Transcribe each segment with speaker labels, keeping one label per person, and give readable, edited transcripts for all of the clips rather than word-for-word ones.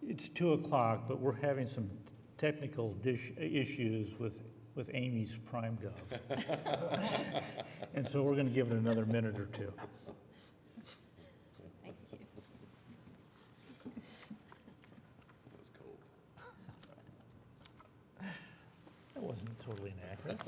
Speaker 1: It's 2 o'clock, but we're having some technical issues with Amy's Prime Gov. And so we're going to give it another minute or two.
Speaker 2: Thank you.
Speaker 3: That was cold.
Speaker 1: That wasn't totally inaccurate.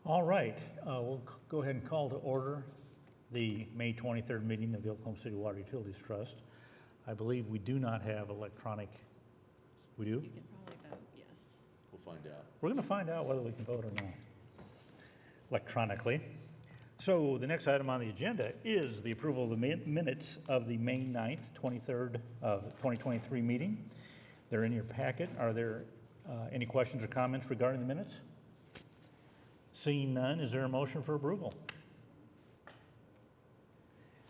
Speaker 1: All right, we'll go ahead and call to order the May 23rd meeting of the Oklahoma City Water Utilities Trust. I believe we do not have electronic, we do?
Speaker 2: You can probably vote yes.
Speaker 3: We'll find out.
Speaker 1: We're going to find out whether we can vote or not electronically. So the next item on the agenda is the approval of the minutes of the May 9th, 23rd of 2023 meeting. They're in your packet. Are there any questions or comments regarding the minutes? Seeing none, is there a motion for approval?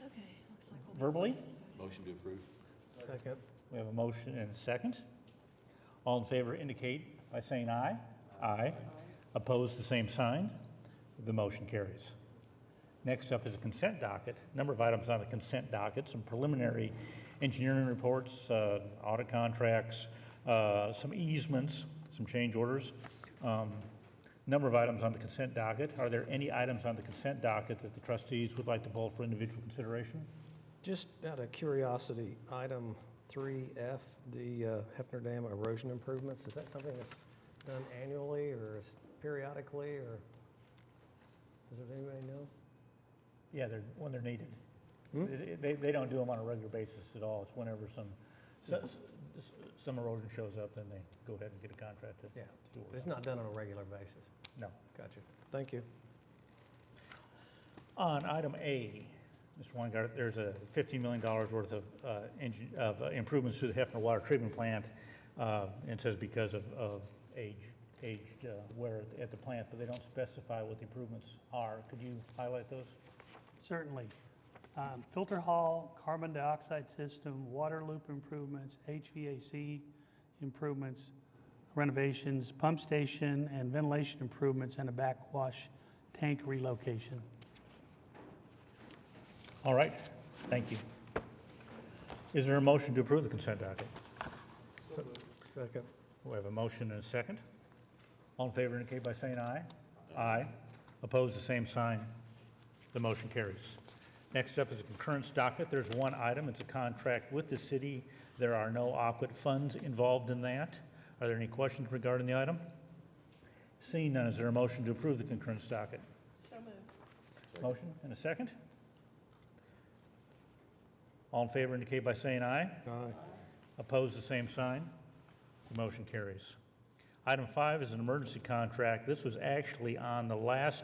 Speaker 2: Okay, looks like we'll.
Speaker 1: Verbally?
Speaker 3: Motion to approve?
Speaker 4: Second.
Speaker 1: We have a motion and a second. All in favor indicate by saying aye. Aye. Opposed, the same sign. The motion carries. Next up is a consent docket. Number of items on the consent docket, some preliminary engineering reports, audit contracts, some easements, some change orders. Number of items on the consent docket. Are there any items on the consent docket that the trustees would like to pull for individual consideration?
Speaker 4: Just out of curiosity, item 3F, the Hefner Dam erosion improvements, is that something that's done annually or periodically, or does anybody know?
Speaker 1: Yeah, when they're needed.
Speaker 4: Hmm?
Speaker 1: They don't do them on a regular basis at all. It's whenever some erosion shows up, then they go ahead and get a contract to
Speaker 4: Yeah,
Speaker 1: do
Speaker 4: but
Speaker 1: it.
Speaker 4: it's not done on a regular basis.
Speaker 1: No.
Speaker 4: Gotcha. Thank you.
Speaker 1: On item A, Mr. Weingart, there's a $15 million worth of improvements to the Hefner Water Treatment Plant. And it says because of aged wear at the plant, but they don't specify what the improvements are. Could you highlight those?
Speaker 5: Certainly. Filter hall, carbon dioxide system, water loop improvements, HVAC improvements, renovations, pump station and ventilation improvements, and a backwash tank relocation.
Speaker 1: All right, thank you. Is there a motion to approve the consent docket?
Speaker 4: Second.
Speaker 1: We have a motion and a second. All in favor indicate by saying aye. Aye. Opposed, the same sign. The motion carries. Next up is a concurrence docket. There's one item. It's a contract with the city. There are no AQUIT funds involved in that. Are there any questions regarding the item? Seeing none, is there a motion to approve the concurrence docket?
Speaker 2: So moved.
Speaker 1: Motion and a second. All in favor indicate by saying aye.
Speaker 4: Aye.
Speaker 1: Opposed, the same sign. The motion carries. Item 5 is an emergency contract. This was actually on the last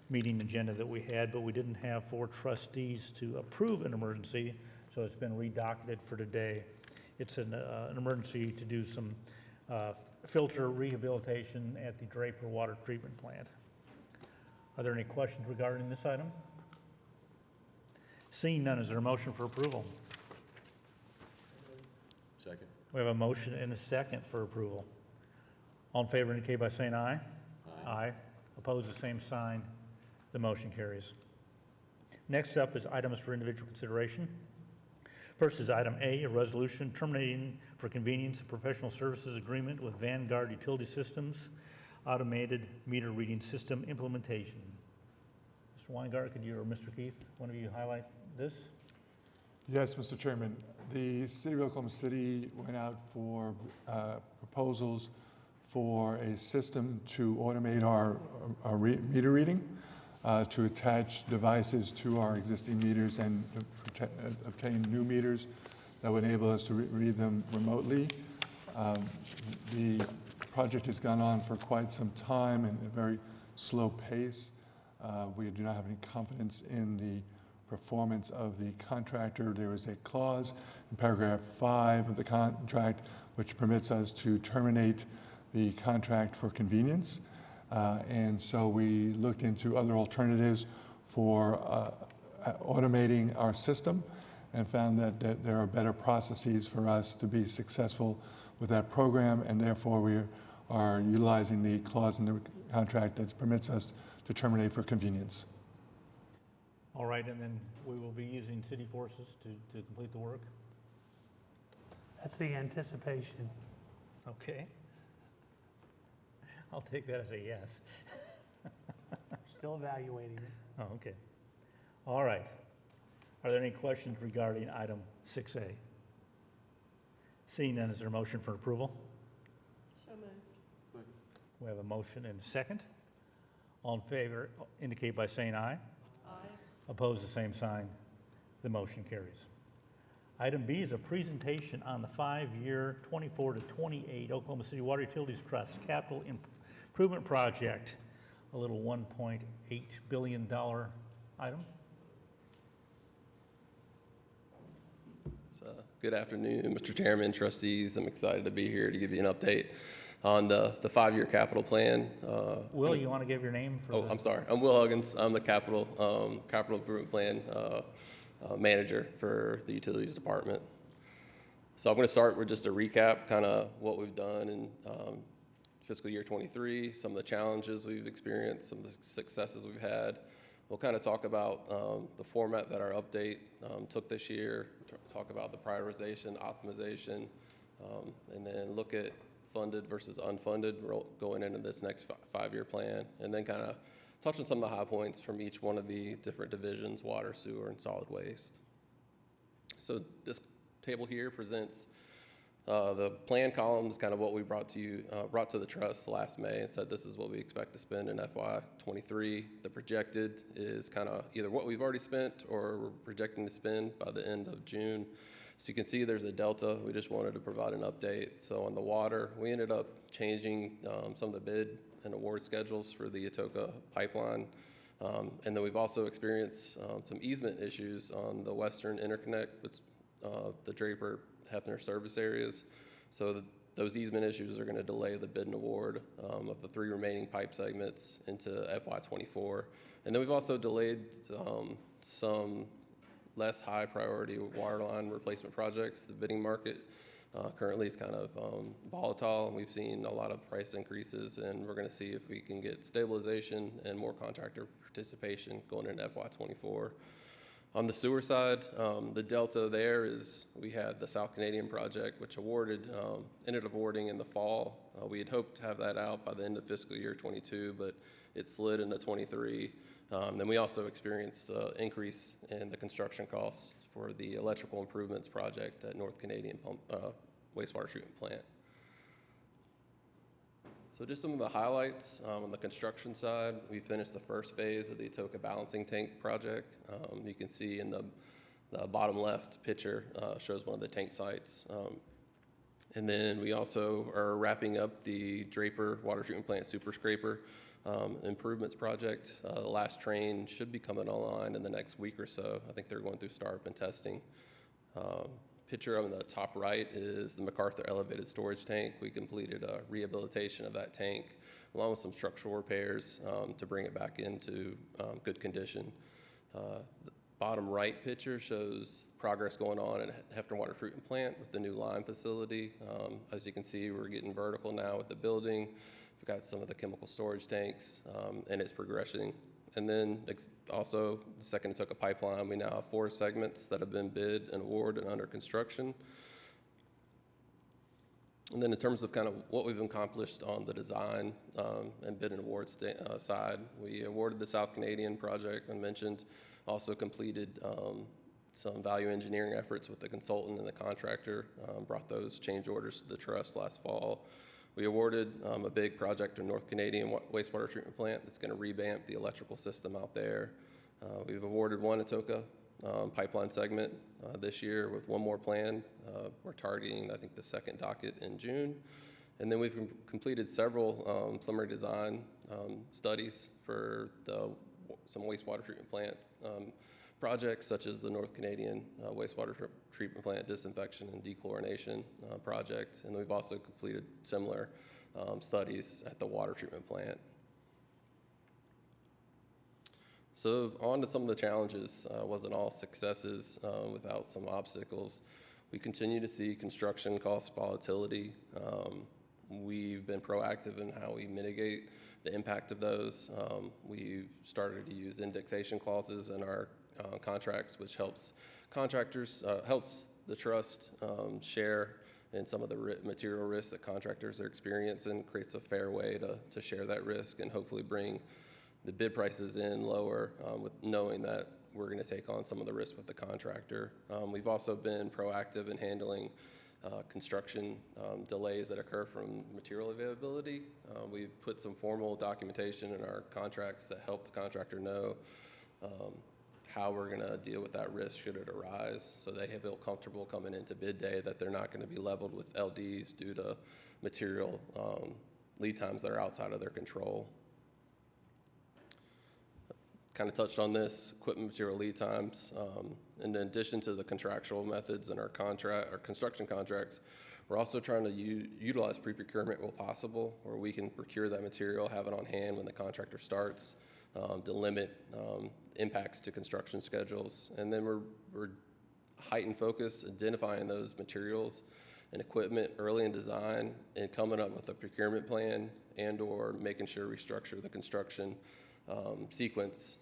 Speaker 1: meeting agenda that we had, but we didn't have 4 trustees to approve an emergency, so it's been redocketed for today. It's an emergency to do some filter rehabilitation at the Draper Water Treatment Plant. Are there any questions regarding this item? Seeing none, is there a motion for approval?
Speaker 3: Second?
Speaker 1: We have a motion and a second for approval. All in favor indicate by saying aye. Aye. Opposed, the same sign. The motion carries. Next up is items for individual consideration. First is item A, a resolution terminating for convenience a professional services agreement with Vanguard Utility Systems, automated meter reading system implementation. Mr. Weingart, could you, or Mr. Keith, one of you highlight this?
Speaker 6: Yes, Mr. Chairman. The City of Oklahoma City went out for proposals for a system to automate our meter reading, to attach devices to our existing meters and obtain new meters that would enable us to read them remotely. The project has gone on for quite some time and at a very slow pace. We do not have any confidence in the performance of the contractor. There is a clause in paragraph 5 of the contract which permits us to terminate the contract for convenience. And so we looked into other alternatives for automating our system and found that there are better processes for us to be successful with that program, and therefore we are utilizing the clause in the contract that permits us to terminate for convenience.
Speaker 1: All right, and then we will be using city forces to complete the work?
Speaker 5: That's the anticipation.
Speaker 1: Okay. I'll take that as a yes.
Speaker 5: Still evaluating it.
Speaker 1: Oh, okay. All right. Are there any questions regarding item 6A? Seeing none, is there a motion for approval?
Speaker 2: So moved.
Speaker 1: We have a motion and a second. All in favor indicate by saying aye.
Speaker 2: Aye.
Speaker 1: Opposed, the same sign. The motion carries. Item B is a presentation on the 5-year 24 to 28 Oklahoma City Water Utilities Trust Capital Improvement Project, a little $1.8 billion item.
Speaker 7: Good afternoon, Mr. Chairman, trustees. I'm excited to be here to give you an update on the 5-year capital plan.
Speaker 1: Will, you want to give your name for
Speaker 7: I'm sorry. I'm Will Huggins. I'm the capital improvement plan manager for the utilities department. So I'm going to start with just a recap, kind of what we've done in fiscal year 23, some of the challenges we've experienced, some of the successes we've had. We'll kind of talk about the format that our update took this year, talk about the prioritization, optimization, and then look at funded versus unfunded going into this next 5-year plan, and then kind of touch on some of the high points from each one of the different divisions, water, sewer, and solid waste. So this table here presents the plan column is kind of what we brought to the trust last May and said this is what we expect to spend in FY23. The projected is kind of either what we've already spent or we're projecting to spend by the end of June. So you can see there's a delta. We just wanted to provide an update. So on the water, we ended up changing some of the bid and award schedules for the Atoka pipeline. And then we've also experienced some easement issues on the western interconnect with the Draper Hefner service areas. So those easement issues are going to delay the bid and award of the 3 remaining pipe segments into FY24. And then we've also delayed some less high priority water line replacement projects. The bidding market currently is kind of volatile, and we've seen a lot of price increases, and we're going to see if we can get stabilization and more contractor participation going into FY24. On the sewer side, the delta there is we had the South Canadian project, which ended up awarding in the fall. We had hoped to have that out by the end of fiscal year 22, but it slid into 23. Then we also experienced an increase in the construction costs for the electrical improvements project at North Canadian wastewater treatment plant. So just some of the highlights on the construction side. We finished the first phase of the Atoka balancing tank project. You can see in the bottom left picture shows one of the tank sites. And then we also are wrapping up the Draper water treatment plant super scraper improvements project. The last train should be coming online in the next week or so. I think they're going through startup and testing. Picture on the top right is the MacArthur elevated storage tank. We completed a rehabilitation of that tank along with some structural repairs to bring it back into good condition. The bottom right picture shows progress going on at Hefner Water Treatment Plant with the new lime facility. As you can see, we're getting vertical now with the building. We've got some of the chemical storage tanks, and it's progressing. And then also, the second Atoka pipeline, we now have 4 segments that have been bid and awarded and under construction. And then in terms of kind of what we've accomplished on the design and bid and award side, we awarded the South Canadian project I mentioned, also completed some value engineering efforts with the consultant and the contractor, brought those change orders to the trust last fall. We awarded a big project in North Canadian wastewater treatment plant that's going to revamp the electrical system out there. We've awarded 1 Atoka pipeline segment this year with 1 more plan. We're targeting, I think, the second docket in June. And then we've completed several preliminary design studies for some wastewater treatment plant projects, such as the North Canadian wastewater treatment plant disinfection and dechlorination project. And we've also completed similar studies at the water treatment plant. So on to some of the challenges. Wasn't all successes without some obstacles. We continue to see construction cost volatility. We've been proactive in how we mitigate the impact of those. We've started to use indexation clauses in our contracts, which helps contractors, helps the trust share in some of the material risks that contractors are experiencing, creates a fair way to share that risk and hopefully bring the bid prices in lower with knowing that we're going to take on some of the risk with the contractor. We've also been proactive in handling construction delays that occur from material availability. We put some formal documentation in our contracts that help the contractor know how we're going to deal with that risk should it arise, so they feel comfortable coming into bid day that they're not going to be leveled with LDs due to material lead times that are outside of their control. Kind of touched on this, equipment material lead times. In addition to the contractual methods in our construction contracts, we're also trying to utilize pre-procurement where possible, where we can procure that material, have it on hand when the contractor starts, to limit impacts to construction schedules. And then we're heightened focus, identifying those materials and equipment early in design and coming up with a procurement plan and/or making sure we structure the construction sequence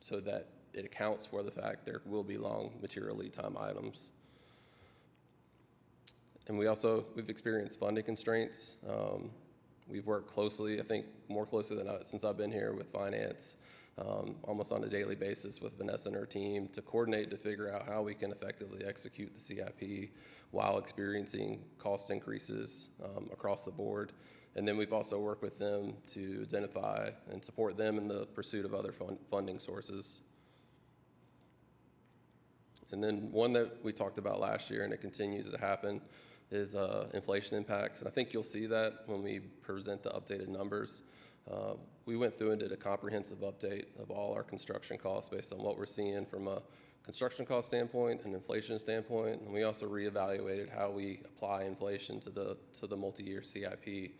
Speaker 7: so that it accounts for the fact there will be long material lead time items. And we've experienced funding constraints. We've worked closely, I think more closely than since I've been here, with finance, almost on a daily basis with Vanessa and her team to coordinate to figure out how we can effectively execute the CIP while experiencing cost increases across the board. And then we've also worked with them to identify and support them in the pursuit of other funding sources. And then one that we talked about last year, and it continues to happen, is inflation impacts. And I think you'll see that when we present the updated numbers. We went through and did a comprehensive update of all our construction costs based on what we're seeing from a construction cost standpoint and inflation standpoint. And we also reevaluated how we apply inflation to the multi-year CIP.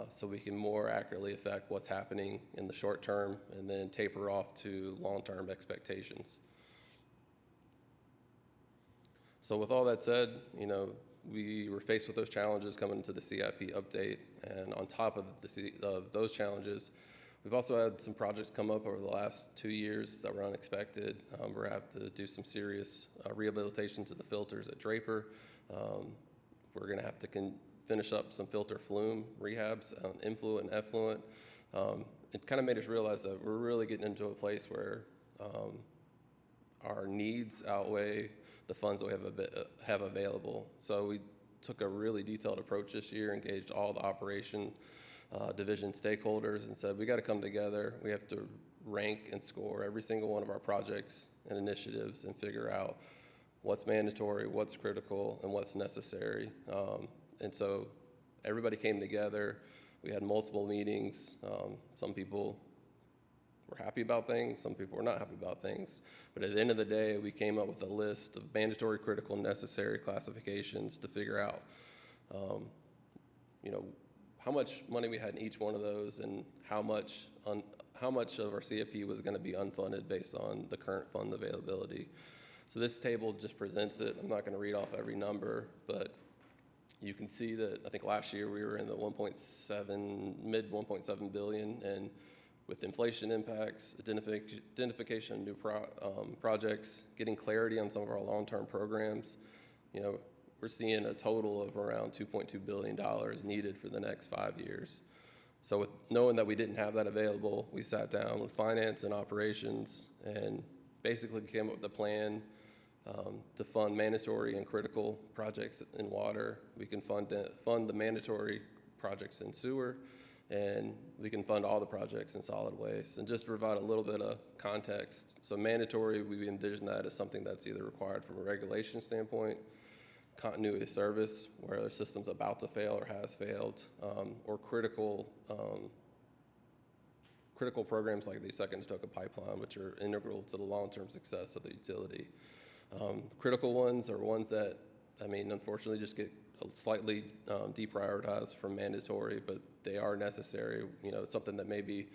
Speaker 7: So we can more accurately affect what's happening in the short term and then taper off to long-term expectations. So with all that said, we were faced with those challenges coming into the CIP update, and on top of those challenges, we've also had some projects come up over the last 2 years that were unexpected. We're going to have to do some serious rehabilitation to the filters at Draper. We're going to have to finish up some filter flume rehabs on influent and effluent. It kind of made us realize that we're really getting into a place where our needs outweigh the funds that we have available. So we took a really detailed approach this year, engaged all the operation division stakeholders, and said we got to come together. We have to rank and score every single one of our projects and initiatives and figure out what's mandatory, what's critical, and what's necessary. And so everybody came together. We had multiple meetings. Some people were happy about things, some people were not happy about things. But at the end of the day, we came up with a list of mandatory, critical, necessary classifications to figure out, how much money we had in each one of those and how much of our CIP was going to be unfunded based on the current fund availability. So this table just presents it. I'm not going to read off every number, but you can see that I think last year we were in the mid 1.7 billion, and with inflation impacts, identification of new projects, getting clarity on some of our long-term programs, we're seeing a total of around $2.2 billion needed for the next 5 years. So with knowing that we didn't have that available, we sat down with finance and operations and basically came up with a plan to fund mandatory and critical projects in water. We can fund the mandatory projects in sewer, and we can fund all the projects in solid waste. And just to provide a little bit of context, so mandatory, we envision that as something that's either required from a regulation standpoint, continuity of service, where a system's about to fail or has failed, or critical programs like the Second Atoka pipeline, which are integral to the long-term success of the utility. Critical ones are ones that, unfortunately just get slightly deprioritized from mandatory, but they are necessary. It's something that may be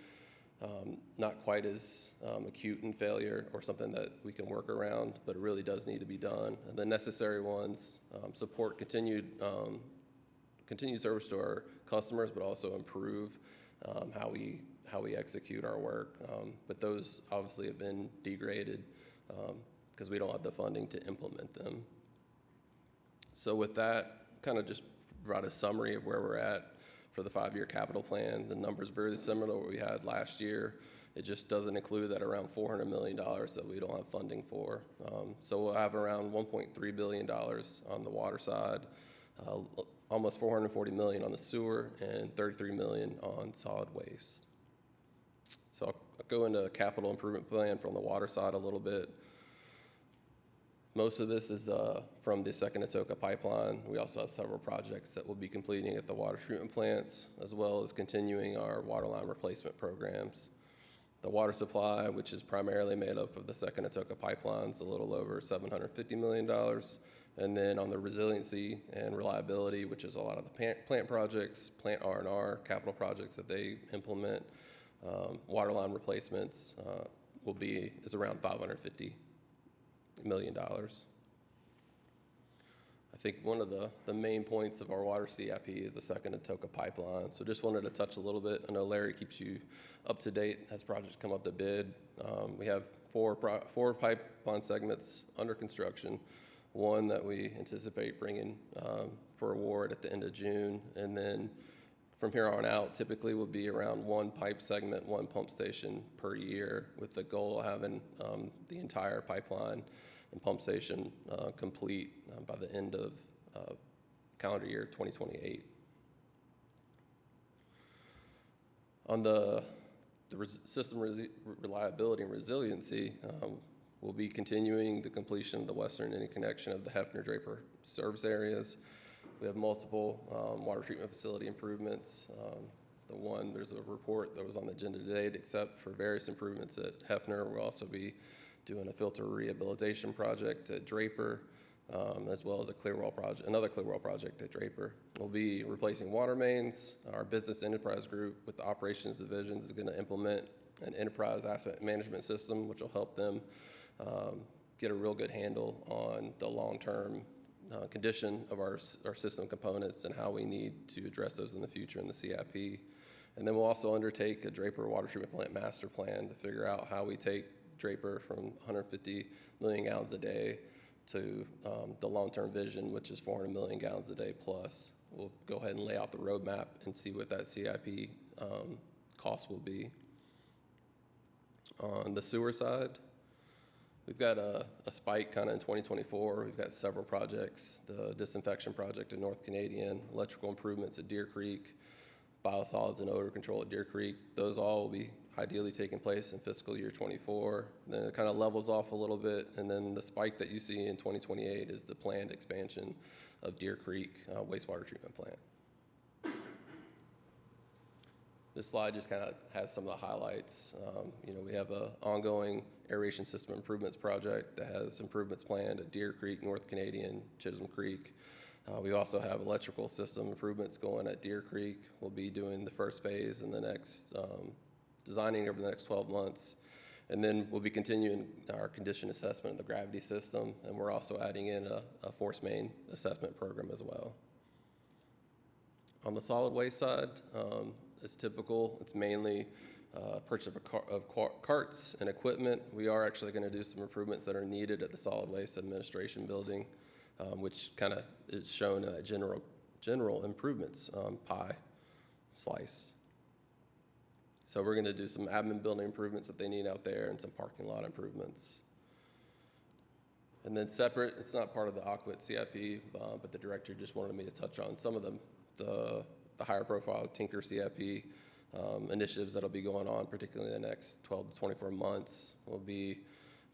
Speaker 7: not quite as acute in failure, or something that we can work around, but it really does need to be done. And the necessary ones support continued service to our customers, but also improve how we execute our work. But those obviously have been degraded because we don't have the funding to implement them. So with that, kind of just provide a summary of where we're at for the 5-year capital plan. The number's very similar to what we had last year. It just doesn't include that around $400 million that we don't have funding for. So we'll have around $1.3 billion on the water side, almost $440 million on the sewer, and $33 million on solid waste. So I'll go into capital improvement plan from the water side a little bit. Most of this is from the Second Atoka pipeline. We also have several projects that we'll be completing at the water treatment plants, as well as continuing our water line replacement programs. The water supply, which is primarily made up of the Second Atoka pipelines, a little over $750 million. And then on the resiliency and reliability, which is a lot of the plant projects, plant R&R, capital projects that they implement, water line replacements is around $550 million. I think one of the main points of our water CIP is the Second Atoka pipeline. So just wanted to touch a little bit. I know Larry keeps you up to date as projects come up to bid. We have four pipeline segments under construction. One that we anticipate bringing for award at the end of June, and then from here on out, typically will be around one pipe segment, one pump station per year, with the goal of having the entire pipeline and pump station complete by the end of calendar year 2028. On the system reliability and resiliency, we'll be continuing the completion of the western interconnection of the Hefner-Draper service areas. We have multiple water treatment facility improvements. There's a report that was on the agenda today to accept for various improvements at Hefner. We'll also be doing a filter rehabilitation project at Draper, as well as another clear well project at Draper. We'll be replacing water mains. Our business enterprise group with the operations divisions is going to implement an enterprise asset management system, which will help them get a real good handle on the long-term condition of our system components and how we need to address those in the future in the CIP. And then we'll also undertake a Draper water treatment plant master plan to figure out how we take Draper from 150 million gallons a day to the long-term vision, which is 400 million gallons a day plus. We'll go ahead and lay out the roadmap and see what that CIP cost will be. On the sewer side, we've got a spike kind of in 2024. We've got several projects: the disinfection project in North Canadian, electrical improvements at Deer Creek, biosolids and odor control at Deer Creek. Those all will be ideally taking place in fiscal year 24. Then it kind of levels off a little bit, and then the spike that you see in 2028 is the planned expansion of Deer Creek wastewater treatment plant. This slide just kind of has some of the highlights. We have an ongoing aeration system improvements project that has improvements planned at Deer Creek, North Canadian, Chisholm Creek. We also have electrical system improvements going at Deer Creek. We'll be doing the first phase in the next, designing over the next 12 months. And then we'll be continuing our condition assessment of the gravity system, and we're also adding in a force main assessment program as well. On the solid waste side, it's typical. It's mainly purchase of carts and equipment. We are actually going to do some improvements that are needed at the solid waste administration building, which kind of is shown in that general improvements pie slice. So we're going to do some admin building improvements that they need out there and some parking lot improvements. And then separate, it's not part of the Aquit CIP, but the director just wanted me to touch on some of the higher profile Tinker CIP initiatives that'll be going on, particularly in the next 12 to 24 months. We'll be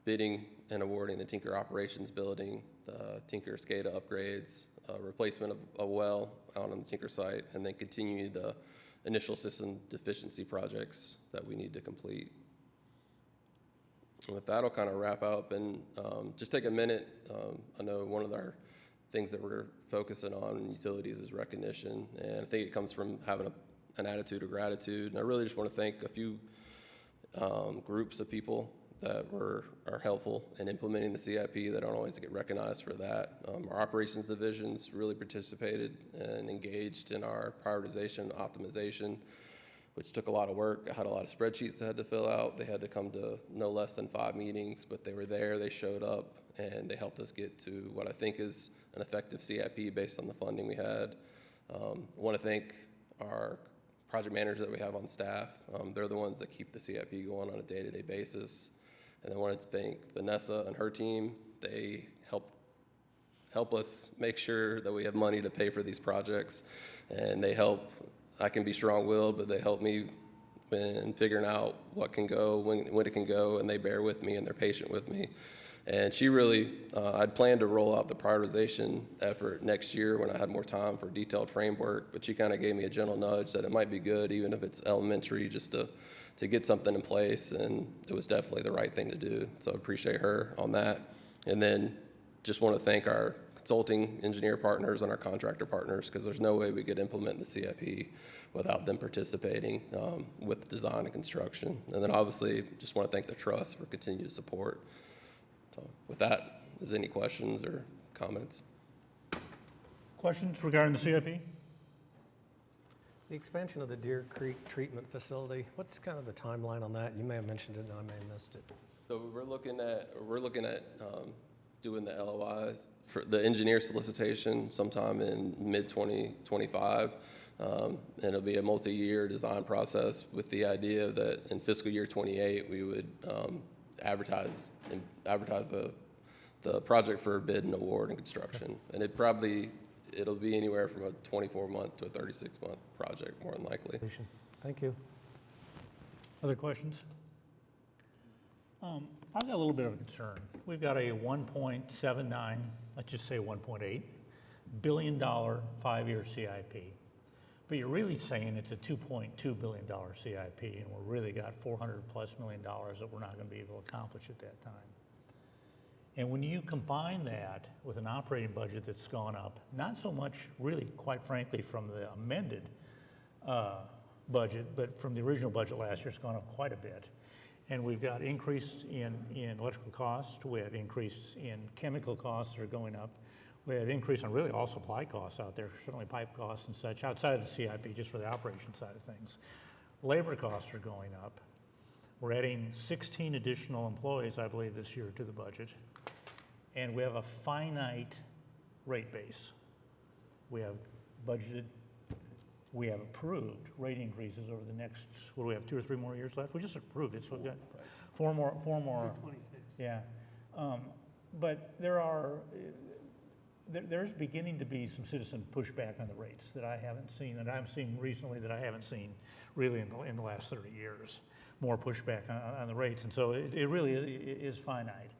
Speaker 7: bidding and awarding the Tinker operations building, the Tinker SCADA upgrades, replacement of a well out on the Tinker site, and then continue the initial system deficiency projects that we need to complete. And with that, I'll kind of wrap up and just take a minute. I know one of our things that we're focusing on in utilities is recognition, and I think it comes from having an attitude of gratitude. And I really just want to thank a few groups of people that are helpful in implementing the CIP that don't always get recognized for that. Our operations divisions really participated and engaged in our prioritization and optimization, which took a lot of work. I had a lot of spreadsheets I had to fill out. They had to come to no less than 5 meetings, but they were there, they showed up, and they helped us get to what I think is an effective CIP based on the funding we had. I want to thank our project managers that we have on staff. They're the ones that keep the CIP going on a day-to-day basis. And I wanted to thank Vanessa and her team. They help us make sure that we have money to pay for these projects. And they help, I can be strong-willed, but they help me in figuring out what can go, when it can go, and they bear with me and they're patient with me. And she really, I'd planned to roll out the prioritization effort next year when I had more time for detailed framework, but she kind of gave me a gentle nudge that it might be good, even if it's elementary, just to get something in place, and it was definitely the right thing to do. So I appreciate her on that. And then just want to thank our consulting engineer partners and our contractor partners, because there's no way we could implement the CIP without them participating with design and construction. And then obviously just want to thank the trust for continued support. So with that, is there any questions or comments?
Speaker 1: Questions regarding the CIP?
Speaker 4: The expansion of the Deer Creek Treatment Facility, what's kind of the timeline on that? You may have mentioned it and I may have missed it.
Speaker 7: So we're looking at doing the LOIs for the engineer solicitation sometime in mid-2025. And it'll be a multi-year design process with the idea that in fiscal year 28, we would advertise the project for bid and award and construction. And it'll be anywhere from a 24-month to a 36-month project, more than likely.
Speaker 4: Thank you.
Speaker 1: Other questions? I've got a little bit of a concern. We've got a 1.79, let's just say 1.8 billion dollar 5-year CIP. But you're really saying it's a $2.2 billion CIP, and we're really got $400+ million that we're not going to be able to accomplish at that time. And when you combine that with an operating budget that's gone up, not so much really, quite frankly, from the amended budget, but from the original budget last year, it's gone up quite a bit. And we've got increase in electrical costs, we have increase in chemical costs that are going up. We have increase on really all supply costs out there, certainly pipe costs and such, outside of the CIP, just for the operation side of things. Labor costs are going up. We're adding 16 additional employees, I believe, this year to the budget. And we have a finite rate base. We have budgeted, we have approved rate increases over the next, what do we have, 2 or 3 more years left? We just approved it, so we've got four more.
Speaker 5: 26.
Speaker 1: Yeah. But there's beginning to be some citizen pushback on the rates that I haven't seen, that I've seen recently that I haven't seen really in the last 30 years. More pushback on the rates, and so it really is finite.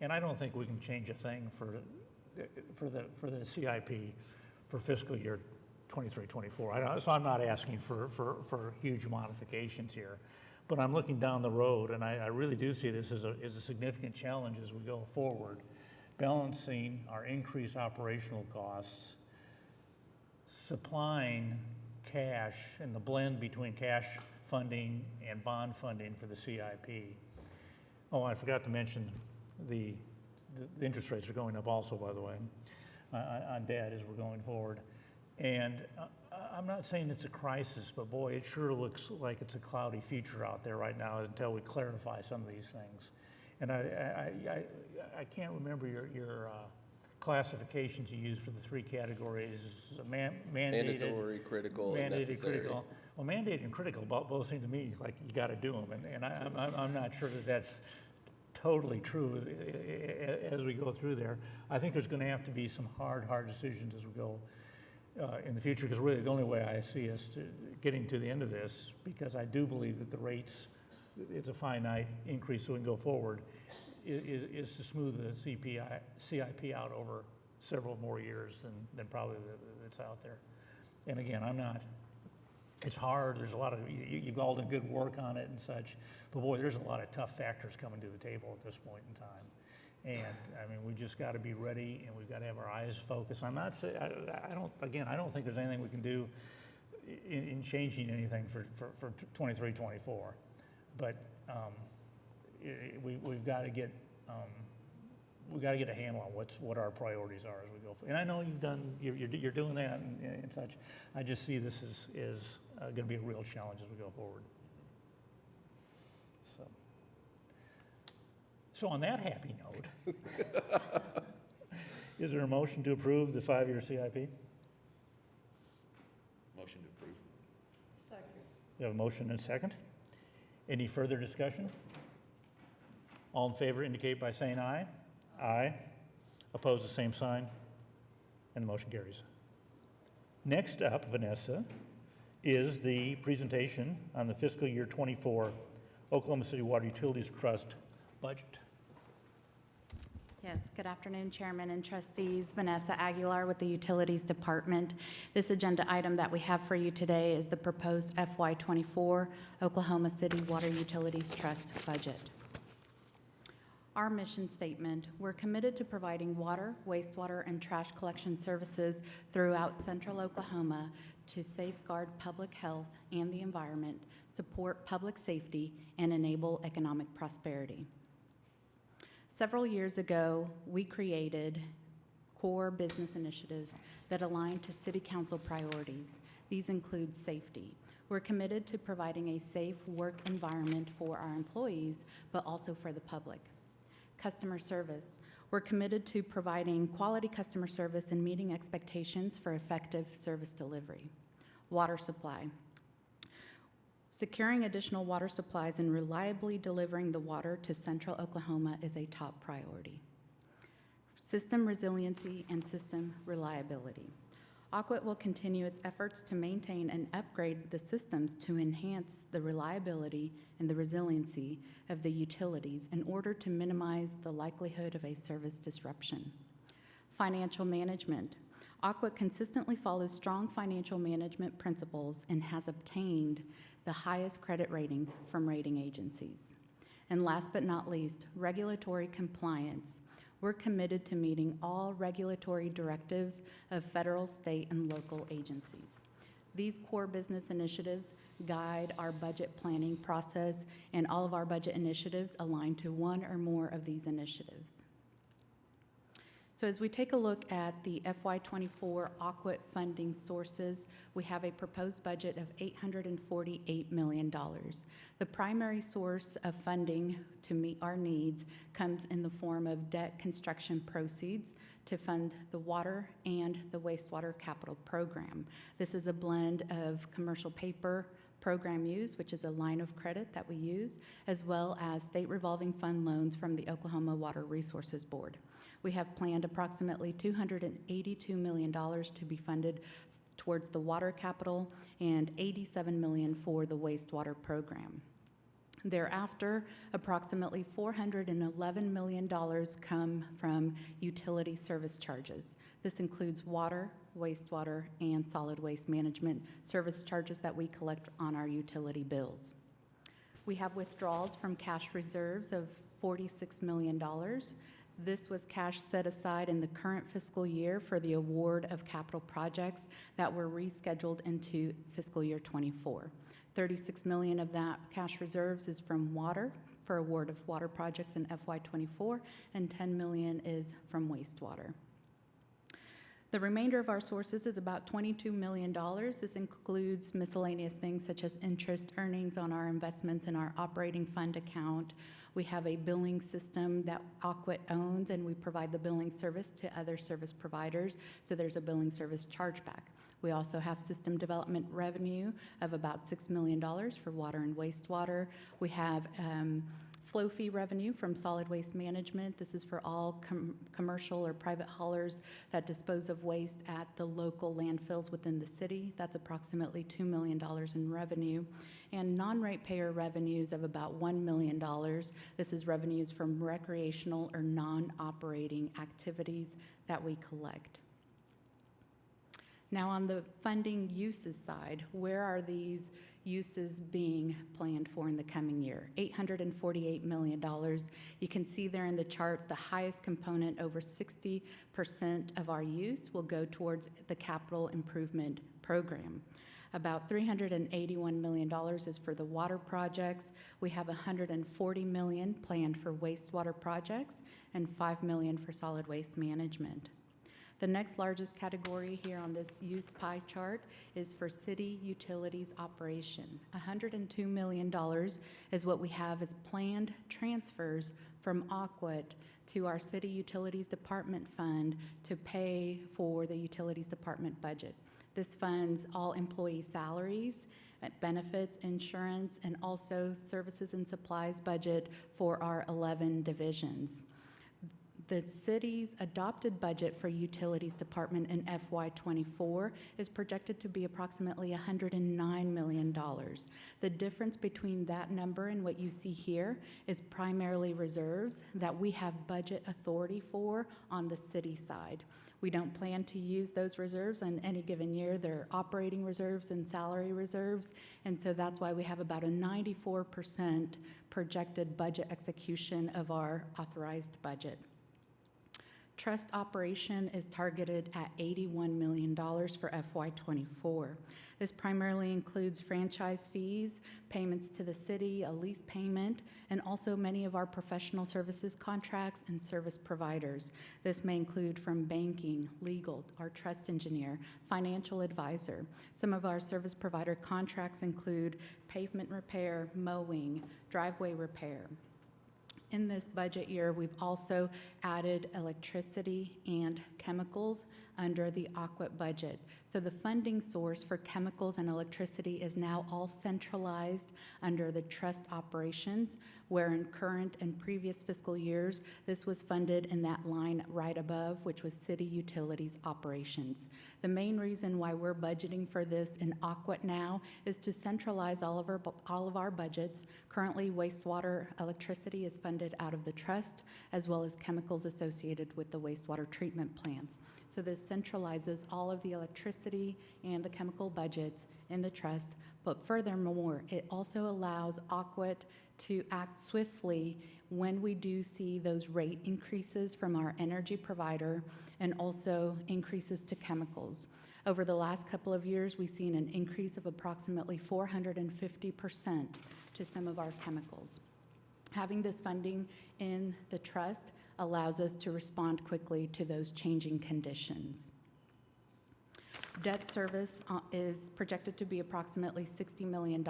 Speaker 1: And I don't think we can change a thing for the CIP for fiscal year 23-24. So I'm not asking for huge modifications here, but I'm looking down the road, and I really do see this as a significant challenge as we go forward, balancing our increased operational costs, supplying cash, and the blend between cash funding and bond funding for the CIP. Oh, I forgot to mention the interest rates are going up also, by the way, on debt as we're going forward. And I'm not saying it's a crisis, but boy, it sure looks like it's a cloudy future out there right now until we clarify some of these things. And I can't remember your classifications you use for the 3 categories: mandated,
Speaker 7: Mandatory, critical, and
Speaker 1: mandated,
Speaker 7: necessary.
Speaker 1: critical. Well, mandated and critical both seem to me like you got to do them, and I'm not sure that that's totally true as we go through there. I think there's going to have to be some hard decisions as we go in the future, because really the only way I see us getting to the end of this, because I do believe that the rates, it's a finite increase so we can go forward, is to smooth the CIP out over several more years than probably that's out there. And again, it's hard, there's a lot of, you've all done good work on it and such, but boy, there's a lot of tough factors coming to the table at this point in time. And I mean, we just got to be ready, and we've got to have our eyes focused. I'm not saying, I don't think there's anything we can do in changing anything for 23, 24. But we've got to get a handle on what our priorities are as we go. And I know you're doing that and such. I just see this is going to be a real challenge as we go forward. So on that happy note, is there a motion to approve the 5-year CIP?
Speaker 3: Motion to approve.
Speaker 1: We have a motion and a second. Any further discussion? All in favor indicate by saying aye. Aye. Opposed, the same sign. And the motion carries. Next up, Vanessa, is the presentation on the fiscal year 24 Oklahoma City Water Utilities Trust budget.
Speaker 8: Yes, good afternoon, Chairman and Trustees. Vanessa Aguilar with the Utilities Department. This agenda item that we have for you today is the proposed FY24 Oklahoma City Water Utilities Trust budget. Our mission statement: we're committed to providing water, wastewater, and trash collection services throughout central Oklahoma to safeguard public health and the environment, support public safety, and enable economic prosperity. Several years ago, we created core business initiatives that align to City Council priorities. These include safety. We're committed to providing a safe work environment for our employees, but also for the public. Customer service. We're committed to providing quality customer service and meeting expectations for effective service delivery. Water supply. Securing additional water supplies and reliably delivering the water to central Oklahoma is a top priority. System resiliency and system reliability. Aquit will continue its efforts to maintain and upgrade the systems to enhance the reliability and the resiliency of the utilities in order to minimize the likelihood of a service disruption. Financial management. Aquit consistently follows strong financial management principles and has obtained the highest credit ratings from rating agencies. And last but not least, regulatory compliance. We're committed to meeting all regulatory directives of federal, state, and local agencies. These core business initiatives guide our budget planning process, and all of our budget initiatives align to one or more of these initiatives. So as we take a look at the FY24 Aquit funding sources, we have a proposed budget of $848 million. The primary source of funding to meet our needs comes in the form of debt construction proceeds to fund the water and the wastewater capital program. This is a blend of commercial paper program use, which is a line of credit that we use, as well as state revolving fund loans from the Oklahoma Water Resources Board. We have planned approximately $282 million to be funded towards the water capital and $87 million for the wastewater program. Thereafter, approximately $411 million come from utility service charges. This includes water, wastewater, and solid waste management service charges that we collect on our utility bills. We have withdrawals from cash reserves of $46 million. This was cash set aside in the current fiscal year for the award of capital projects that were rescheduled into fiscal year 24. $36 million of that cash reserves is from water for award of water projects in FY24, and $10 million is from wastewater. The remainder of our sources is about $22 million. This includes miscellaneous things such as interest earnings on our investments in our operating fund account. We have a billing system that Aquit owns, and we provide the billing service to other service providers, so there's a billing service chargeback. We also have system development revenue of about $6 million for water and wastewater. We have flow fee revenue from solid waste management. This is for all commercial or private haulers that dispose of waste at the local landfills within the city. That's approximately $2 million in revenue. And non-ratepayer revenues of about $1 million. This is revenues from recreational or non-operating activities that we collect. Now on the funding uses side, where are these uses being planned for in the coming year? $848 million. You can see there in the chart, the highest component, over 60% of our use will go towards the capital improvement program. About $381 million is for the water projects. We have $140 million planned for wastewater projects and $5 million for solid waste management. The next largest category here on this use pie chart is for city utilities operation. $102 million is what we have as planned transfers from Aquit to our city utilities department fund to pay for the utilities department budget. This funds all employee salaries benefits, insurance, and also services and supplies budget for our 11 divisions. The city's adopted budget for utilities department in FY24 is projected to be approximately $109 million. The difference between that number and what you see here is primarily reserves that we have budget authority for on the city side. We don't plan to use those reserves on any given year. They're operating reserves and salary reserves, and so that's why we have about a 94% projected budget execution of our authorized budget. Trust operation is targeted at $81 million for FY24. This primarily includes franchise fees, payments to the city, a lease payment, and also many of our professional services contracts and service providers. This may include from banking, legal, our trust engineer, financial advisor. Some of our service provider contracts include pavement repair, mowing, driveway repair. In this budget year, we've also added electricity and chemicals under the AQUIT budget. So the funding source for chemicals and electricity is now all centralized under the trust operations, where in current and previous fiscal years, this was funded in that line right above, which was city utilities operations. The main reason why we're budgeting for this in AQUIT now is to centralize all of our budgets. Currently, wastewater electricity is funded out of the trust, as well as chemicals associated with the wastewater treatment plants. So this centralizes all of the electricity and the chemical budgets in the trust, but furthermore, it also allows AQUIT to act swiftly when we do see those rate increases from our energy provider and also increases to chemicals. Over the last couple of years, we've seen an increase of approximately 450% to some of our chemicals. Having this funding in the trust allows us to respond quickly to those changing conditions. Debt service is projected to be approximately $60 million.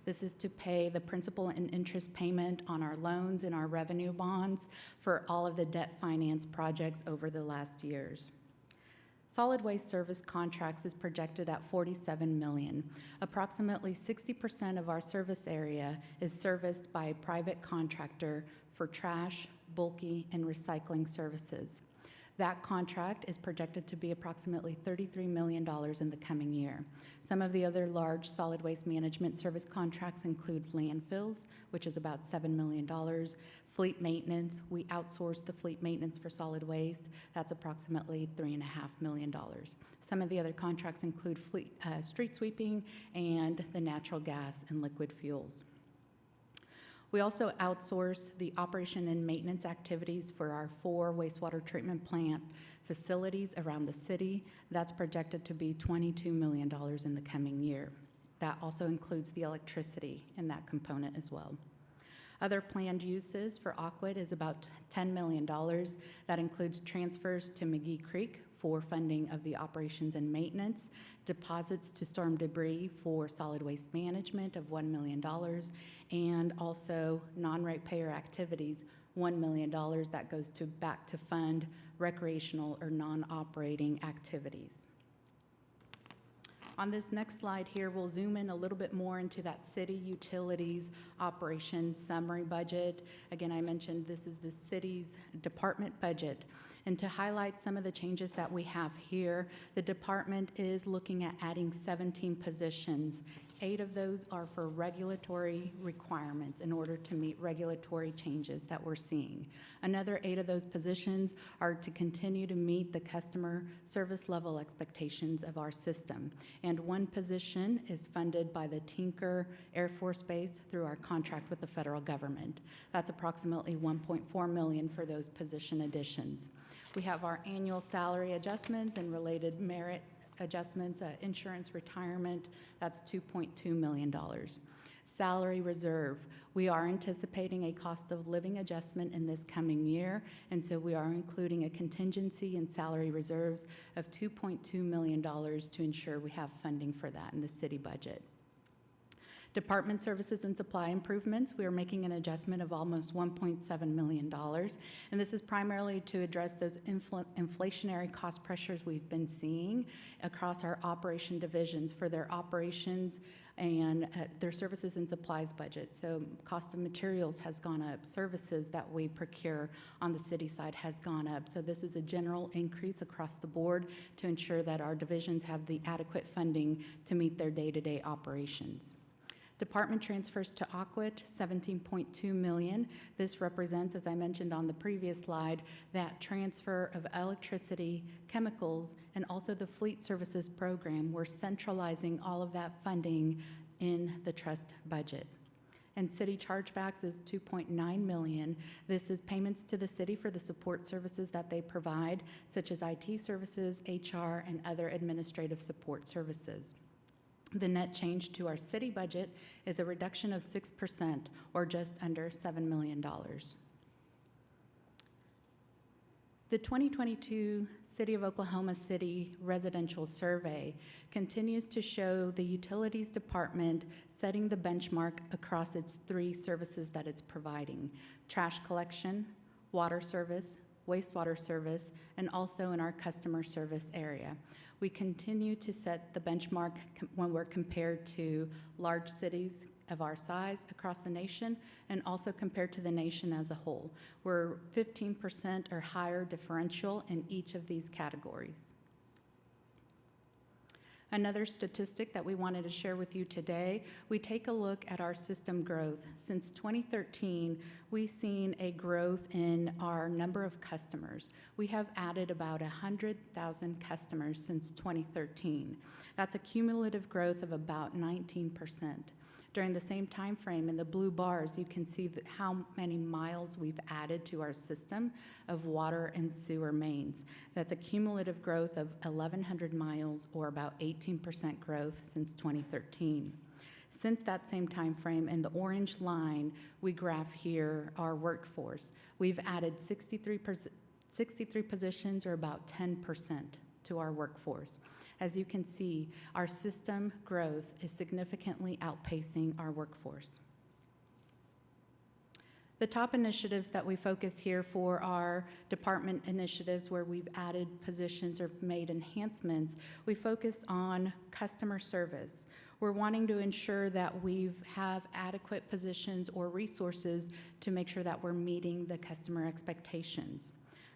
Speaker 8: This is to pay the principal and interest payment on our loans and our revenue bonds for all of the debt finance projects over the last years. Solid waste service contracts is projected at $47 million. Approximately 60% of our service area is serviced by a private contractor for trash, bulky, and recycling services. That contract is projected to be approximately $33 million in the coming year. Some of the other large solid waste management service contracts include landfills, which is about $7 million. Fleet maintenance, we outsource the fleet maintenance for solid waste. That's approximately $3.5 million. Some of the other contracts include street sweeping and the natural gas and liquid fuels. We also outsource the operation and maintenance activities for our 4 wastewater treatment plant facilities around the city. That's projected to be $22 million in the coming year. That also includes the electricity in that component as well. Other planned uses for AQUIT is about $10 million. That includes transfers to McGee Creek for funding of the operations and maintenance, deposits to storm debris for solid waste management of $1 million, and also non-ratepayer activities, $1 million that goes back to fund recreational or non-operating activities. On this next slide here, we'll zoom in a little bit more into that city utilities operations summary budget. Again, I mentioned this is the city's department budget. And to highlight some of the changes that we have here, the department is looking at adding 17 positions. 8 of those are for regulatory requirements in order to meet regulatory changes that we're seeing. Another 8 of those positions are to continue to meet the customer service level expectations of our system. And 1 position is funded by the Tinker Air Force Base through our contract with the federal government. That's approximately $1.4 million for those position additions. We have our annual salary adjustments and related merit adjustments, insurance, retirement, that's $2.2 million. Salary reserve, we are anticipating a cost of living adjustment in this coming year, and so we are including a contingency in salary reserves of $2.2 million to ensure we have funding for that in the city budget. Department services and supply improvements, we are making an adjustment of almost $1.7 million, and this is primarily to address those inflationary cost pressures we've been seeing across our operation divisions for their operations and their services and supplies budget. So cost of materials has gone up. Services that we procure on the city side has gone up. So this is a general increase across the board to ensure that our divisions have the adequate funding to meet their day-to-day operations. Department transfers to Aquit, $17.2 million. This represents, as I mentioned on the previous slide, that transfer of electricity, chemicals, and also the fleet services program. We're centralizing all of that funding in the trust budget. And city chargebacks is $2.9 million. This is payments to the city for the support services that they provide, such as IT services, HR, and other administrative support services. The net change to our city budget is a reduction of 6%, or just under $7 million. The 2022 City of Oklahoma City Residential Survey continues to show the Utilities Department setting the benchmark across its 3 services that it's providing: trash collection, water service, wastewater service, and also in our customer service area. We continue to set the benchmark when we're compared to large cities of our size across the nation, and also compared to the nation as a whole. We're 15% or higher differential in each of these categories. Another statistic that we wanted to share with you today, we take a look at our system growth. Since 2013, we've seen a growth in our number of customers. We have added about 100,000 customers since 2013. That's a cumulative growth of about 19%. During the same time frame, in the blue bars, you can see that how many miles we've added to our system of water and sewer mains. That's a cumulative growth of 1,100 miles, or about 18% growth since 2013. Since that same time frame, in the orange line, we graph here our workforce. We've added 63 positions, or about 10% to our workforce. As you can see, our system growth is significantly outpacing our workforce. The top initiatives that we focus here for our department initiatives where we've added positions or made enhancements, we focus on customer service. We're wanting to ensure that we have adequate positions or resources to make sure that we're meeting the customer expectations.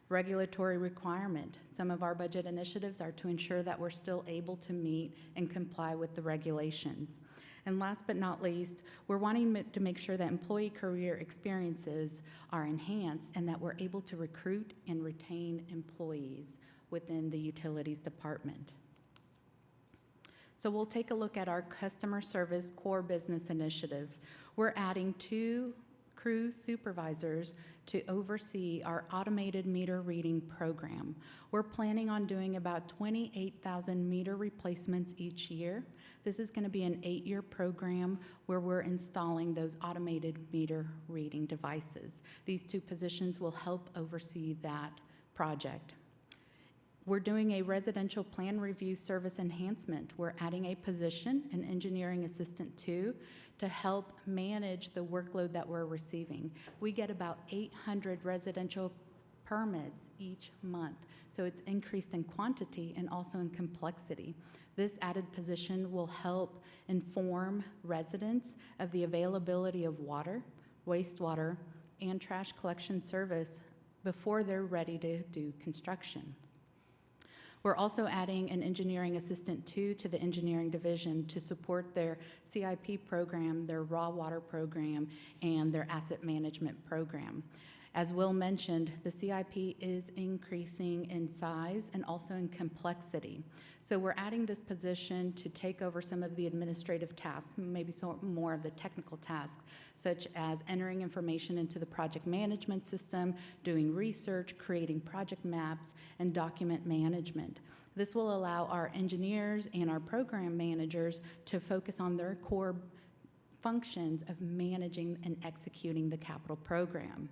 Speaker 8: Regulatory requirement. Some of our budget initiatives are to ensure that we're still able to meet and comply with the regulations. And last but not least, we're wanting to make sure that employee career experiences are enhanced and that we're able to recruit and retain employees within the utilities department. So we'll take a look at our customer service core business initiative. We're adding 2 crew supervisors to oversee our automated meter reading program. We're planning on doing about 28,000 meter replacements each year. This is going to be an 8-year program where we're installing those automated meter reading devices. These 2 positions will help oversee that project. We're doing a residential plan review service enhancement. We're adding a position, an engineering assistant 2, to help manage the workload that we're receiving. We get about 800 residential permits each month, so it's increased in quantity and also in complexity. This added position will help inform residents of the availability of water, wastewater, and trash collection service before they're ready to do construction. We're also adding an engineering assistant 2 to the engineering division to support their CIP program, their raw water program, and their asset management program. As Will mentioned, the CIP is increasing in size and also in complexity. So we're adding this position to take over some of the administrative tasks, maybe some more of the technical tasks, such as entering information into the project management system, doing research, creating project maps, and document management. This will allow our engineers and our program managers to focus on their core functions of managing and executing the capital program.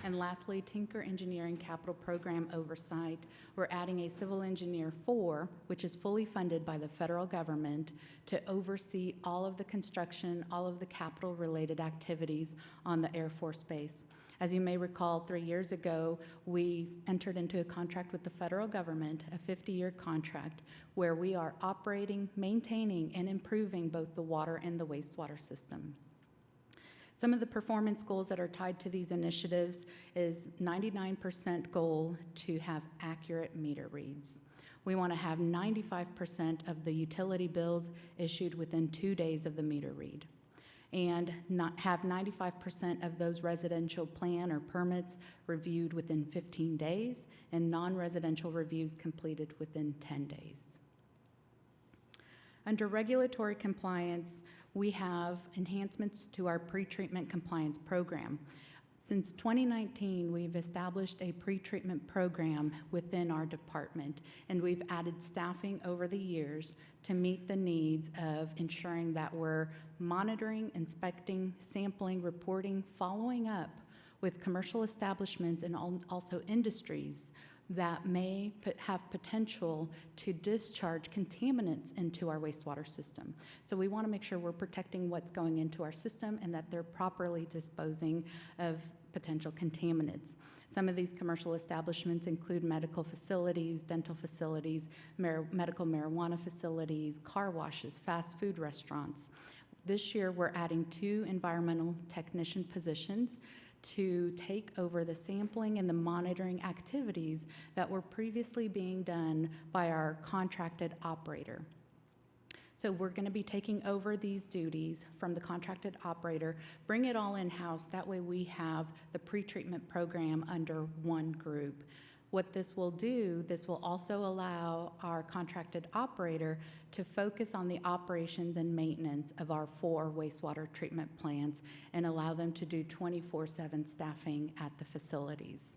Speaker 8: And lastly, Tinker Engineering Capital Program Oversight. We're adding a Civil Engineer 4, which is fully funded by the federal government to oversee all of the construction, all of the capital-related activities on the Air Force Base. As you may recall, 3 years ago, we entered into a contract with the federal government, a 50-year contract, where we are operating, maintaining, and improving both the water and the wastewater system. Some of the performance goals that are tied to these initiatives is 99% goal to have accurate meter reads. We want to have 95% of the utility bills issued within 2 days of the meter read, and not have 95% of those residential plan or permits reviewed within 15 days, and non-residential reviews completed within 10 days. Under regulatory compliance, we have enhancements to our pretreatment compliance program. Since 2019, we've established a pretreatment program within our department, and we've added staffing over the years to meet the needs of ensuring that we're monitoring, inspecting, sampling, reporting, following up with commercial establishments and also industries that may have potential to discharge contaminants into our wastewater system. So we want to make sure we're protecting what's going into our system and that they're properly disposing of potential contaminants. Some of these commercial establishments include medical facilities, dental facilities, medical marijuana facilities, car washes, fast food restaurants. This year, we're adding 2 environmental technician positions to take over the sampling and the monitoring activities that were previously being done by our contracted operator. So we're going to be taking over these duties from the contracted operator, bring it all in-house. That way we have the pretreatment program under one group. What this will do, this will also allow our contracted operator to focus on the operations and maintenance of our 4 wastewater treatment plants and allow them to do 24/7 staffing at the facilities.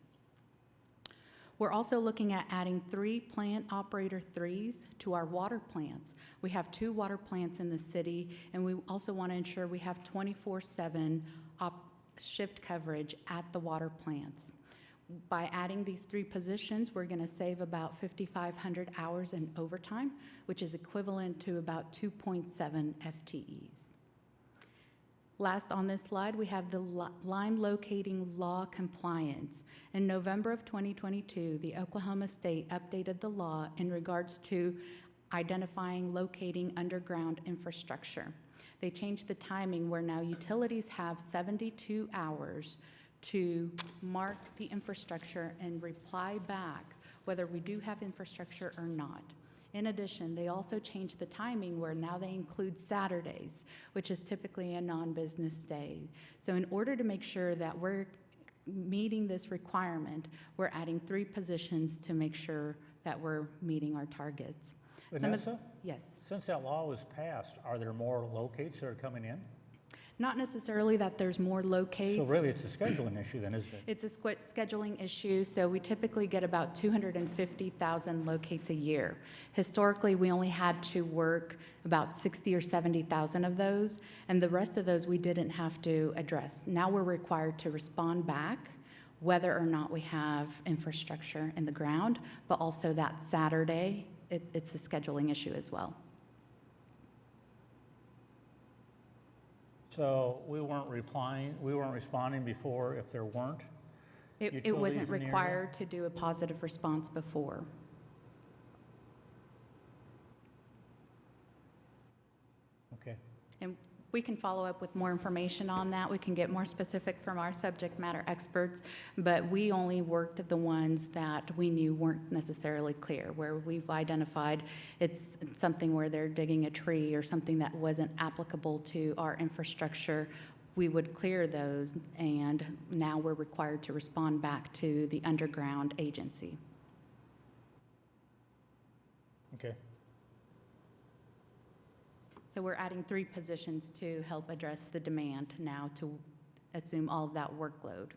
Speaker 8: We're also looking at adding 3 plant operator 3s to our water plants. We have 2 water plants in the city, and we also want to ensure we have 24/7 shift coverage at the water plants. By adding these 3 positions, we're going to save about 5,500 hours in overtime, which is equivalent to about 2.7 FTEs. Last on this slide, we have the line locating law compliance. In November of 2022, the Oklahoma State updated the law in regards to identifying, locating underground infrastructure. They changed the timing where now utilities have 72 hours to mark the infrastructure and reply back whether we do have infrastructure or not. In addition, they also changed the timing where now they include Saturdays, which is typically a non-business day. So in order to make sure that we're meeting this requirement, we're adding 3 positions to make sure that we're meeting our targets.
Speaker 1: Vanessa,
Speaker 8: Yes.
Speaker 1: since that law was passed, are there more locates that are coming in?
Speaker 8: Not necessarily that there's more locates.
Speaker 1: So really, it's a scheduling issue then, isn't it?
Speaker 8: It's a scheduling issue, so we typically get about 250,000 locates a year. Historically, we only had to work about 60 or 70,000 of those, and the rest of those we didn't have to address. Now we're required to respond back whether or not we have infrastructure in the ground, but also that Saturday, it's a scheduling issue as well.
Speaker 1: So we weren't responding before if there weren't?
Speaker 8: It
Speaker 1: utilities
Speaker 8: wasn't
Speaker 1: in the area?
Speaker 8: required to do a positive response before.
Speaker 1: Okay.
Speaker 8: And we can follow up with more information on that. We can get more specific from our subject matter experts, but we only worked at the ones that we knew weren't necessarily clear, where we've identified it's something where they're digging a tree or something that wasn't applicable to our infrastructure. We would clear those, and now we're required to respond back to the underground agency.
Speaker 1: Okay.
Speaker 8: So we're adding 3 positions to help address the demand now to assume all of that workload.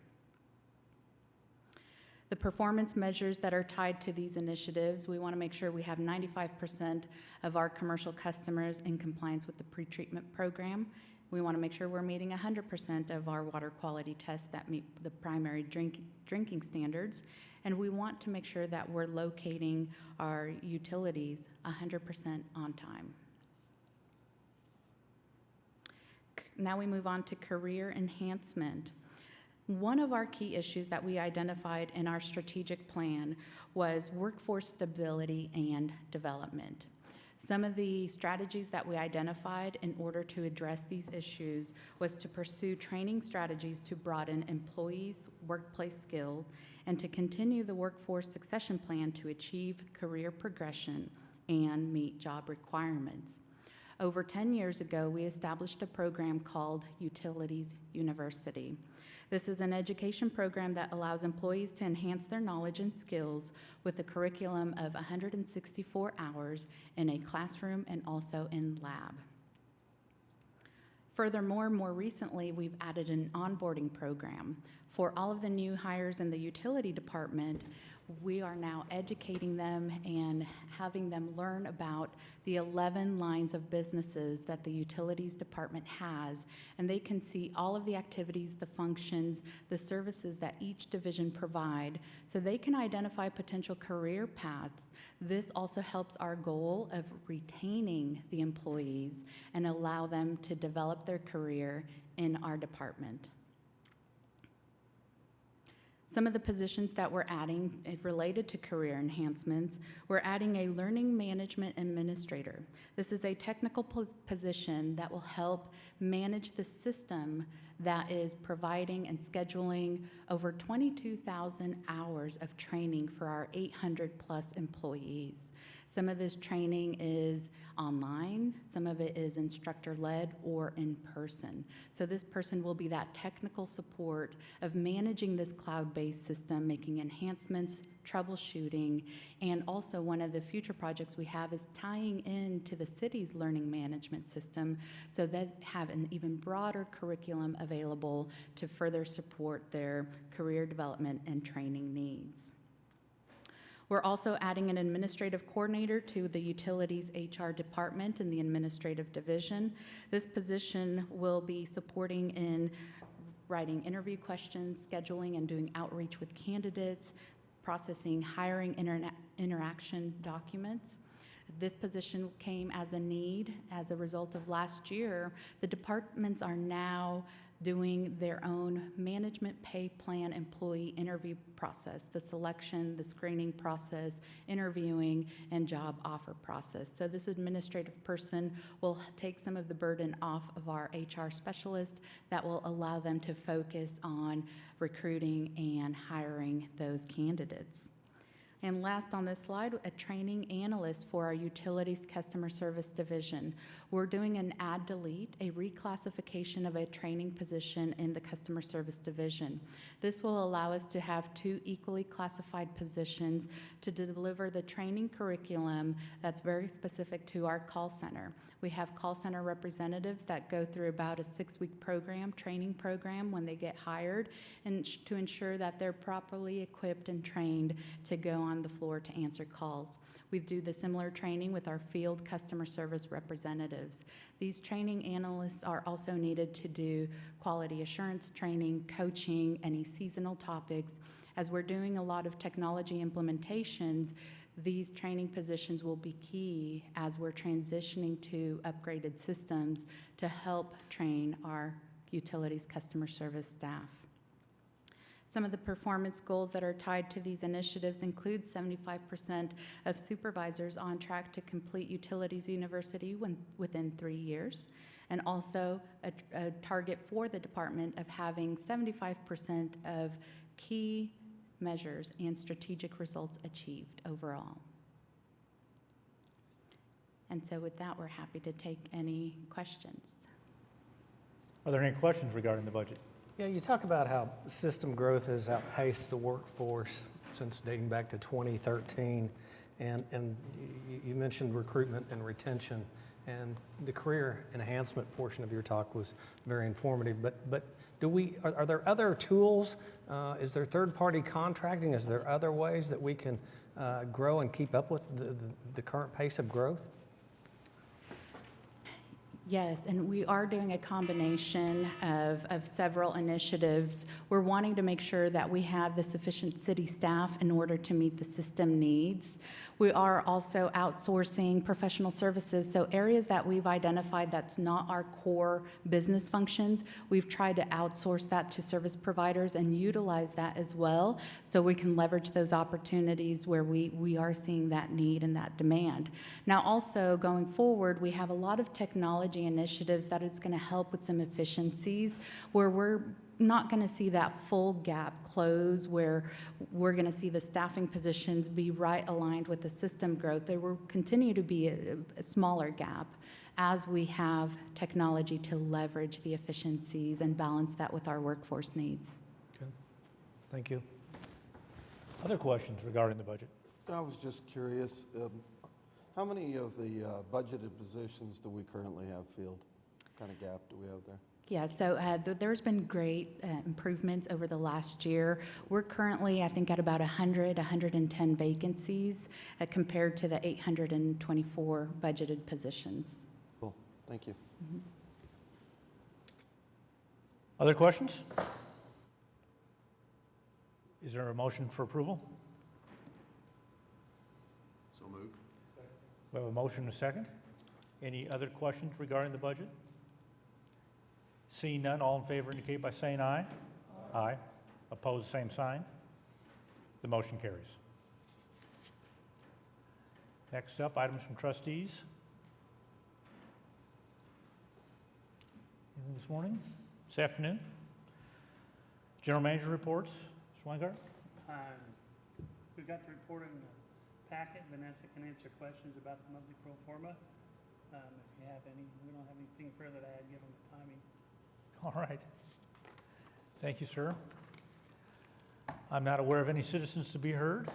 Speaker 8: The performance measures that are tied to these initiatives, we want to make sure we have 95% of our commercial customers in compliance with the pretreatment program. We want to make sure we're meeting 100% of our water quality tests that meet the primary drinking standards, and we want to make sure that we're locating our utilities 100% on time. Now we move on to career enhancement. One of our key issues that we identified in our strategic plan was workforce stability and development. Some of the strategies that we identified in order to address these issues was to pursue training strategies to broaden employees' workplace skills and to continue the workforce succession plan to achieve career progression and meet job requirements. Over 10 years ago, we established a program called Utilities University. This is an education program that allows employees to enhance their knowledge and skills with a curriculum of 164 hours in a classroom and also in lab. Furthermore, more recently, we've added an onboarding program. For all of the new hires in the utility department, we are now educating them and having them learn about the 11 lines of businesses that the utilities department has, and they can see all of the activities, the functions, the services that each division provide, so they can identify potential career paths. This also helps our goal of retaining the employees and allow them to develop their career in our department. Some of the positions that we're adding related to career enhancements, we're adding a learning management administrator. This is a technical position that will help manage the system that is providing and scheduling over 22,000 hours of training for our 800 plus employees. Some of this training is online, some of it is instructor-led or in person. So this person will be that technical support of managing this cloud-based system, making enhancements, troubleshooting, and also one of the future projects we have is tying into the city's learning management system so they have an even broader curriculum available to further support their career development and training needs. We're also adding an administrative coordinator to the utilities HR department in the administrative division. This position will be supporting in writing interview questions, scheduling and doing outreach with candidates, processing hiring interaction documents. This position came as a need as a result of last year. The departments are now doing their own management pay plan employee interview process, the selection, the screening process, interviewing, and job offer process. So this administrative person will take some of the burden off of our HR specialist that will allow them to focus on recruiting and hiring those candidates. And last on this slide, a training analyst for our utilities customer service division. We're doing an add delete, a reclassification of a training position in the customer service division. This will allow us to have 2 equally classified positions to deliver the training curriculum that's very specific to our call center. We have call center representatives that go through about a 6-week program, training program when they get hired, and to ensure that they're properly equipped and trained to go on the floor to answer calls. We do the similar training with our field customer service representatives. These training analysts are also needed to do quality assurance training, coaching, any seasonal topics. As we're doing a lot of technology implementations, these training positions will be key as we're transitioning to upgraded systems to help train our utilities customer service staff. Some of the performance goals that are tied to these initiatives include 75% of supervisors on track to complete Utilities University within 3 years, and also a target for the department of having 75% of key measures and strategic results achieved overall. And so with that, we're happy to take any questions.
Speaker 1: Are there any questions regarding the budget?
Speaker 4: Yeah, you talk about how system growth has outpaced the workforce since dating back to 2013, and you mentioned recruitment and retention, and the career enhancement portion of your talk was very informative, but are there other tools? Is there third-party contracting? Is there other ways that we can grow and keep up with the current pace of growth?
Speaker 8: Yes, and we are doing a combination of several initiatives. We're wanting to make sure that we have the sufficient city staff in order to meet the system needs. We are also outsourcing professional services, so areas that we've identified that's not our core business functions, we've tried to outsource that to service providers and utilize that as well, so we can leverage those opportunities where we are seeing that need and that demand. Now, also going forward, we have a lot of technology initiatives that is going to help with some efficiencies where we're not going to see that full gap close, where we're going to see the staffing positions be right aligned with the system growth. There will continue to be a smaller gap as we have technology to leverage the efficiencies and balance that with our workforce needs.
Speaker 4: Okay. Thank you.
Speaker 1: Other questions regarding the budget?
Speaker 9: I was just curious, how many of the budgeted positions do we currently have filled? What kind of gap do we have there?
Speaker 8: Yeah, so there's been great improvements over the last year. We're currently, I think, at about 110 vacancies compared to the 824 budgeted positions.
Speaker 9: Cool, thank you.
Speaker 1: Other questions? Is there a motion for approval?
Speaker 3: So moved.
Speaker 1: We have a motion and a second. Any other questions regarding the budget? Seeing none, all in favor indicate by saying aye. Aye. Opposed, same sign. The motion carries. Next up, items from trustees. Anything this morning? This afternoon? General manager reports. Mr. Weingart?
Speaker 5: We've got the report in the packet. Vanessa can answer questions about the monthly pro forma. If you have any, we don't have anything further to add given the timing.
Speaker 1: All right. Thank you, sir. I'm not aware of any citizens to be heard.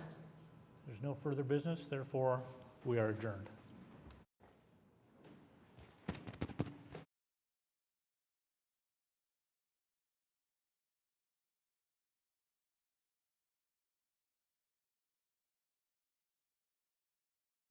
Speaker 1: There's no further business, therefore, we are adjourned.